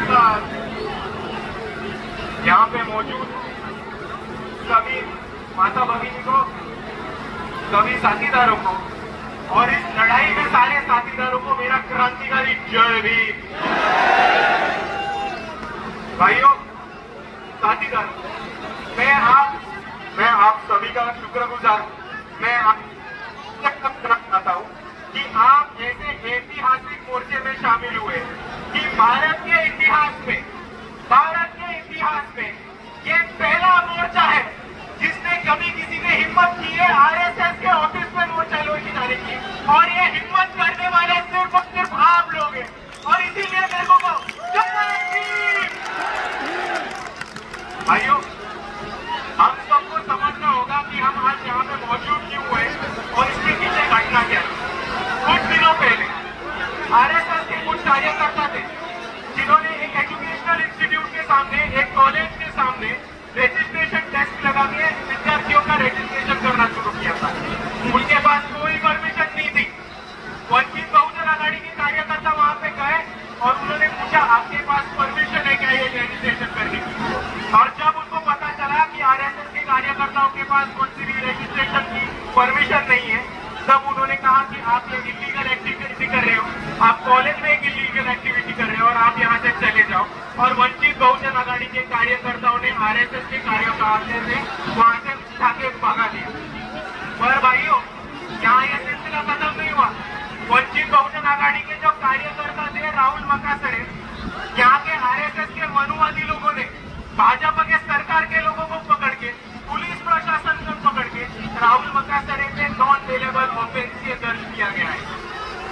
साथ यहाँ पे मौजूद सभी माता भगिनी को, सभी साथीदारों को और इस लड़ाई में सारे साथीदारों को मेरा क्रांतिकारी जय भीम। भाइयों, साथीदारों, मैं आप सभी का शुक्रगुजार हूं। मैं आप करना चाहता हूं कि आप ऐसे ऐतिहासिक मोर्चे में शामिल हुए कि भारत के इतिहास में ये पहला मोर्चा है जिसने कभी किसी ने हिम्मत की है आरएसएस के ऑफिस में मोर्चा लेके जाने की, और ये हिम्मत करने वाले सिर्फ और सिर्फ आप लोग हैं। और इसीलिए मेरे को भाइयों, हम सबको समझना होगा कि हम आज यहाँ पे मौजूद क्यों हुए और इसके पीछे घटना क्या है। कुछ दिनों पहले आरएसएस के कुछ कार्यकर्ता थे जिन्होंने एक एजुकेशनल इंस्टीट्यूट के सामने, एक कॉलेज के सामने रजिस्ट्रेशन डेस्क लगा के विद्यार्थियों का रजिस्ट्रेशन करना शुरू किया था। उनके पास कोई परमिशन नहीं थी। वंचित बहुजन आघाड़ी के कार्यकर्ता वहां पे गए और उन्होंने पूछा, आपके पास परमिशन है क्या ये रजिस्ट्रेशन करने की? और जब उनको पता चला कि आरएसएस के कार्यकर्ताओं के पास कौन सी भी रजिस्ट्रेशन की परमिशन नहीं है, तब उन्होंने कहा कि आप ये इलीगल एक्टिविटी कर रहे हो, आप कॉलेज में एक इलीगल एक्टिविटी कर रहे हो और आप यहाँ से चले जाओ। और वंचित बहुजन आघाड़ी के कार्यकर्ताओं ने आरएसएस के कार्यकर्ताओं से वहां से उठा के भगा दिया। पर भाइयों, यहाँ ये सिलसिला खत्म नहीं हुआ। वंचित बहुजन आघाड़ी के जो कार्यकर्ता थे राहुल मकासरे, यहाँ के आरएसएस के मनुवादी लोगों ने भाजपा के सरकार के लोगों को पकड़ के, पुलिस प्रशासन को पकड़ के राहुल मकासरे पे नॉन बेलेबल ऑफेंस दर्ज किया गया है।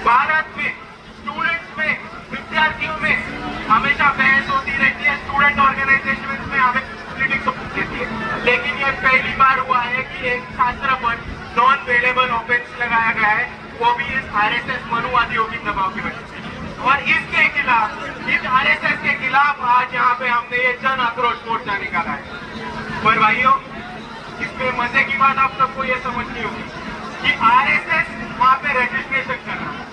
भारत में स्टूडेंट्स में, विद्यार्थियों में हमेशा बहस होती रहती है, स्टूडेंट ऑर्गेनाइजेशन में हमें पॉलिटिक्स होती है, लेकिन ये पहली बार हुआ है कि एक छात्र पर नॉन बेलेबल ऑफेंस लगाया गया है, वो भी इस आरएसएस मनुवादियों की दबाव की वजह से। और इसके खिलाफ, इस आरएसएस के खिलाफ आज यहाँ पे हमने ये जन आक्रोश मोर्चा निकाला है। पर भाइयों, इसमें मजे की बात आप सबको ये समझनी होगी कि आरएसएस वहां पे रजिस्ट्रेशन कर रहा है।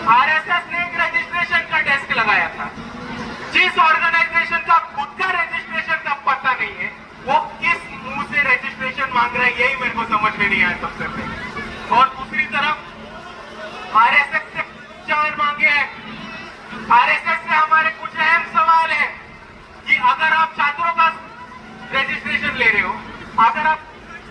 आरएसएस ने एक रजिस्ट्रेशन का डेस्क लगाया था। जिस ऑर्गेनाइजेशन का खुद का रजिस्ट्रेशन का पता नहीं है, वो किस मुंह से रजिस्ट्रेशन मांग रहा है, यही मेरे को समझ में नहीं आया सबसे पहले। और दूसरी तरफ आरएसएस से चार मांगे हैं। आरएसएस से हमारे कुछ अहम सवाल है कि अगर आप छात्रों का रजिस्ट्रेशन ले रहे हो, अगर आप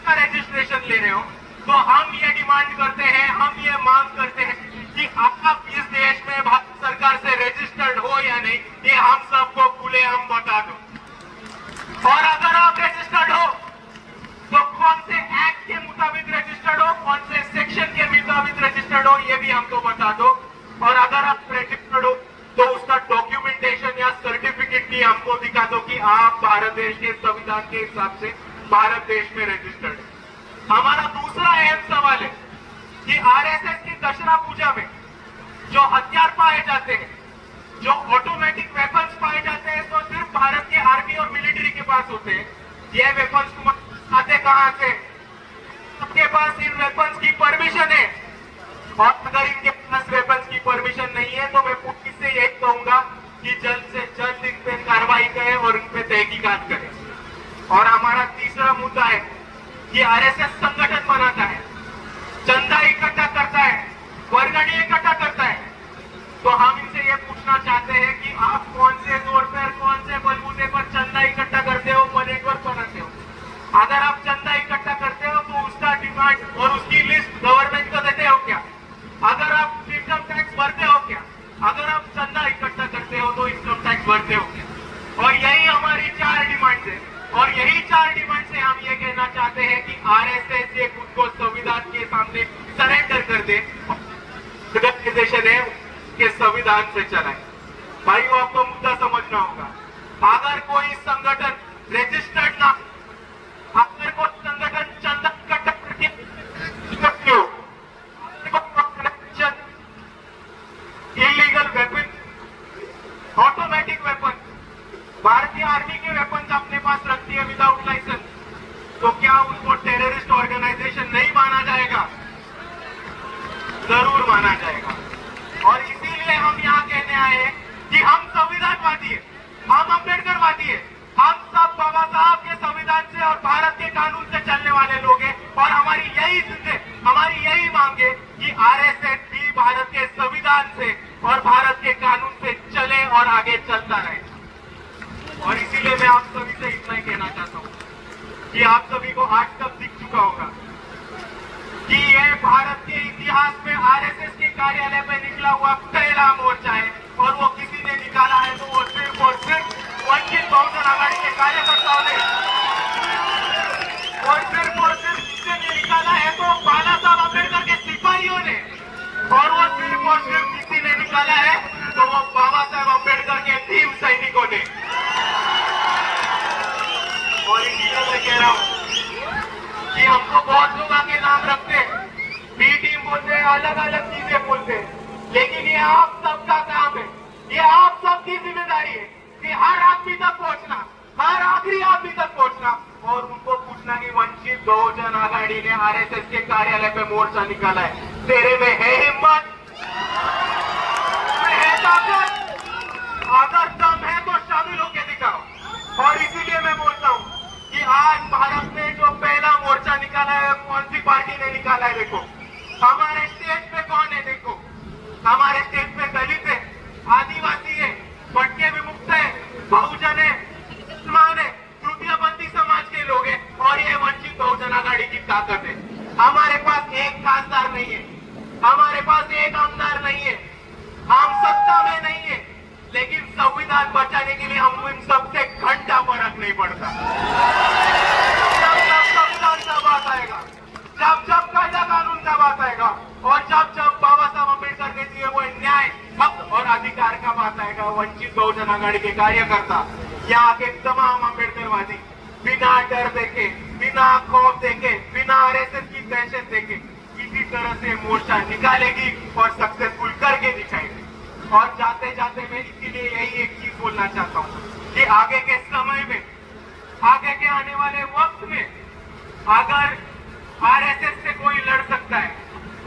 का रजिस्ट्रेशन ले रहे हो, तो हम ये डिमांड करते हैं, हम ये मांग करते हैं कि आप इस देश में भारत सरकार से रजिस्टर्ड हो या नहीं, ये हम सबको खुलेआम बता दो। और अगर आप रजिस्टर्ड हो तो कौन से एक्ट के मुताबिक रजिस्टर्ड हो, कौन से सेक्शन के मुताबिक रजिस्टर्ड हो, ये भी हमको बता दो। और अगर आप रजिस्टर्ड हो तो उसका डॉक्यूमेंटेशन या सर्टिफिकेट भी हमको दिखा दो कि आप भारत देश के संविधान के हिसाब से भारत देश में रजिस्टर्ड है। हमारा दूसरा अहम सवाल है कि आरएसएस की दशहरा पूजा में जो हथियार पाए जाते हैं, जो ऑटोमेटिक वेपन्स पाए जाते हैं, तो सिर्फ भारत के आर्मी और मिलिट्री के पास होते हैं। ये वेपन्स आते कहां से? आपके पास इन वेपन्स की परमिशन है, और अगर इनके पास वेपन्स की परमिशन नहीं है तो मैं पुलिस से यही कहूंगा कि जल्द से जल्द इन पे कार्रवाई करें और इन पे तहकीकात करें। और हमारा तीसरा मुद्दा है कि आरएसएस संगठन बनाता है, चंदा इकट्ठा करता है, वर्गणी इकट्ठा करता है, तो हम इनसे ये पूछना चाहते हैं कि आप कौन से जोर पर, कौन से बलबूते पर चंदा इकट्ठा करते हो, नेटवर्क बनाते हो? अगर आप चंदा इकट्ठा करते हो तो उसका डिमांड और उसकी लिस्ट गवर्नमेंट को देते हो क्या? अगर आप इनकम टैक्स भरते हो क्या? अगर आप चंदा इकट्ठा करते हो तो इनकम टैक्स भरते हो क्या? और यही हमारी 4 डिमांड है, और यही 4 डिमांड से हम ये कहना चाहते हैं कि आरएसएस ये खुद को संविधान के सामने सरेंडर कर दे, ऑर्गेनाइजेशन है के संविधान से चलाए। भाइयों, आपको मुद्दा समझना होगा। अगर कोई संगठन रजिस्टर्ड ना, अगर कोई संगठन चंदा इकट्ठा करके इलीगल वेपन, ऑटोमेटिक वेपन, भारतीय आर्मी के वेपन अपने पास रखती है विदाउट लाइसेंस, तो क्या उनको टेररिस्ट ऑर्गेनाइजेशन नहीं माना जाएगा? जरूर माना जाएगा। और इसीलिए हम यहाँ कहने आए हैं कि हम संविधानवादी हैं, और भारत के कानून से चलने वाले लोग हैं और हमारी यही मांग है कि आरएसएस भी भारत के संविधान से और भारत के कानून से चले और आगे चलता रहे। और इसीलिए मैं आप सभी से इतना ही कहना चाहता हूं कि आप सभी को आज तक दिख चुका होगा कि यह भारत के इतिहास में आरएसएस के कार्यालय में निकला हुआ पहला मोर्चा है और वो किसी ने निकाला है तो वो सिर्फ और सिर्फ वंचित बहुजन आघाड़ी के कार्यकर्ताओं ने और सिर्फ किसी ने निकाला है तो बाला साहब अम्बेडकर के सिपाहियों ने और सिर्फ किसी ने निकाला है तो वो बाबा साहब अम्बेडकर के भीम सैनिकों ने। और इसीलिए मैं कह रहा हूं कि हमको बहुत लोग आगे नाम रखते हैं, बी टीम बोलते हैं, अलग अलग चीजें बोलते हैं, लेकिन ये आप सबका काम है, ये आप सबकी जिम्मेदारी है कि हर आदमी तक पहुंचना, हर आखिरी आदमी तक पहुंचना और उनको पूछना कि वंचित बहुजन आघाड़ी ने आरएसएस के कार्यालय पे मोर्चा निकाला है, तेरे में है हिम्मत, है ताकत? अगर दम है तो शामिल होकर दिखाओ। और इसीलिए मैं बोलता हूं कि आज भारत में जो पहला मोर्चा निकाला है कौन सी पार्टी ने निकाला है? देखो हमारे स्टेज पे कौन है, देखो हमारे स्टेज पे दलित है, आदिवासी है, भटके विमुक्त है, बहुजन है, मुसलमान है, तृतीयपंथी समाज के लोग हैं और ये वंचित बहुजन आघाड़ी की ताकत है। हमारे पास एक खासदार नहीं है, हमारे पास एक आमदार नहीं है, हम सत्ता में नहीं है, लेकिन संविधान बचाने के लिए हम इन सबसे घंटा फर्क नहीं पड़ता। जब संविधान का बात आएगा, जब कायदा कानून का बात आएगा और जब बाबा साहब अम्बेडकर ने दिए हुए न्याय, हक और अधिकार का बात आएगा, वंचित बहुजन आघाड़ी के कार्यकर्ता यहाँ के तमाम अम्बेडकरवादी बिना डर देखे, बिना खौफ देखे, बिना आरएसएस की दहशत देखे किसी तरह से मोर्चा निकालेगी और सक्सेसफुल करके दिखाएगी। और जाते जाते मैं इसीलिए यही एक चीज बोलना चाहता हूँ कि आगे के समय में, आगे के आने वाले वक्त में अगर आरएसएस से कोई लड़ सकता है,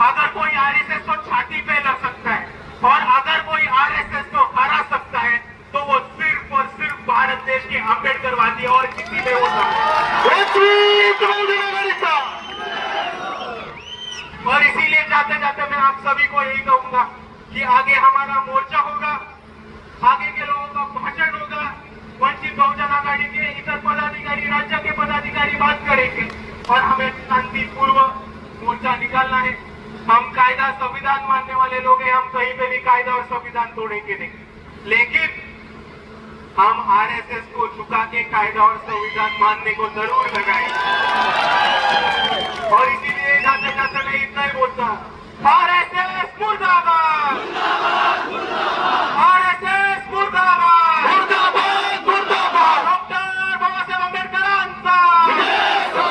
अगर कोई आरएसएस को छाती पे लड़ सकता है और अगर कोई आरएसएस को हरा सकता है तो वो सिर्फ और सिर्फ भारत देश के अम्बेडकरवादी और किसी में होता है। और इसीलिए जाते जाते मैं आप सभी को यही कहूंगा कि आगे हमारा मोर्चा होगा, आगे के लोगों का भाषण होगा, वंचित बहुजन आघाड़ी के इतर पदाधिकारी, राज्य के पदाधिकारी बात करेंगे और हमें शांतिपूर्व मोर्चा निकालना है। हम कायदा संविधान मानने वाले लोग हैं, हम कहीं पे भी कायदा और संविधान तोड़ेंगे नहीं, लेकिन हम आरएसएस को झुका के कायदा और संविधान मानने को जरूर लगाएंगे। और इसीलिए जाते जाते मैं इतना ही बोलता हूं, आरएसएस मुर्दाबाद।